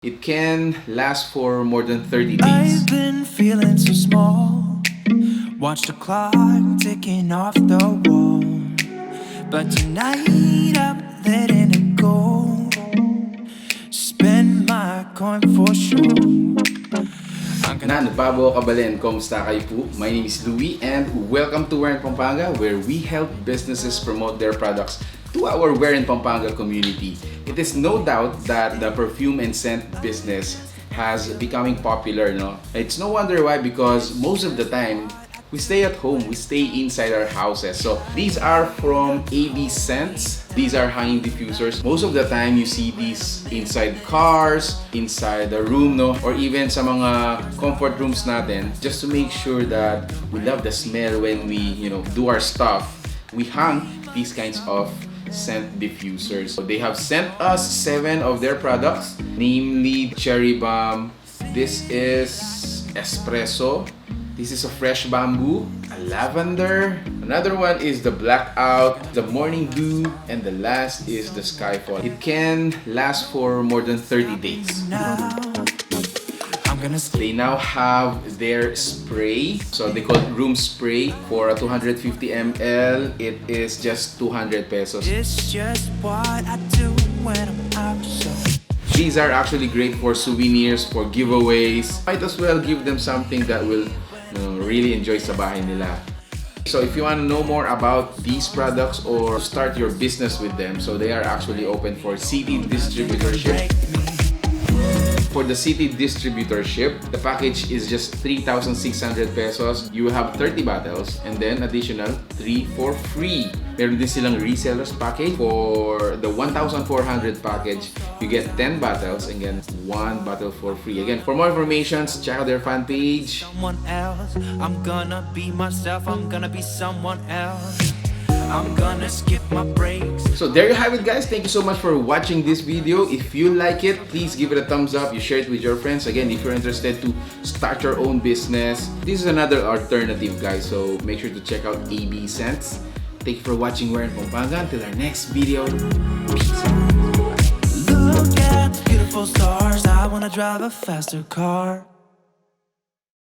It can last for more than 30 days. I've been feeling so small. Watch the clock ticking off the wall. But tonight I'm letting it go. Spend my coin for sure. Nan, Babo Kabalen, kumusta kayo po? My name is Louie and welcome to Wear in Pampanga, where we help businesses promote their products to our Wear in Pampanga community. It is no doubt that the perfume and scent business has becoming popular, no? It's no wonder why, because most of the time we stay at home, we stay inside our houses. So these are from AB Scents. These are hanging diffusers. Most of the time you see these inside cars, inside the room, no? Or even sa mga comfort rooms natin, just to make sure that we love the smell when we, do our stuff. We hang these kinds of scent diffusers. So they have sent us 7 of their products, namely Cherry Bomb. This is Espresso. This is a Fresh Bamboo, a Lavender. Another one is the Blackout, the Morning Dew, and the last is the Skyfall. It can last for more than 30 days. They now have their spray. So they call it room spray. For a 250 ml, it is just 200 pesos. It's just what I do when I'm out. So These are actually great for souvenirs, for giveaways. Might as well give them something that will really enjoy sa bahay nila. So if you want to know more about these products or start your business with them, so they are actually open for city distributorship. For the city distributorship, the package is just 3,600 pesos. You have 30 bottles and then additional 3 for free. Meron din silang resellers package. For the 1,400 package, you get 10 bottles and again 1 bottle for free. Again, for more information, check out their fan page. someone else, I'm gonna be myself. I'm gonna be someone else. I'm gonna skip my breaks. So there you have it, guys. Thank you so much for watching this video. If you like it, please give it a thumbs up. You share it with your friends. Again, if you're interested to start your own business, this is another alternative, guys. So make sure to check out AB Scents. Thank you for watching Wear in Pampanga. Until our next video, peace out. Look at the beautiful stars. I wanna drive a faster car.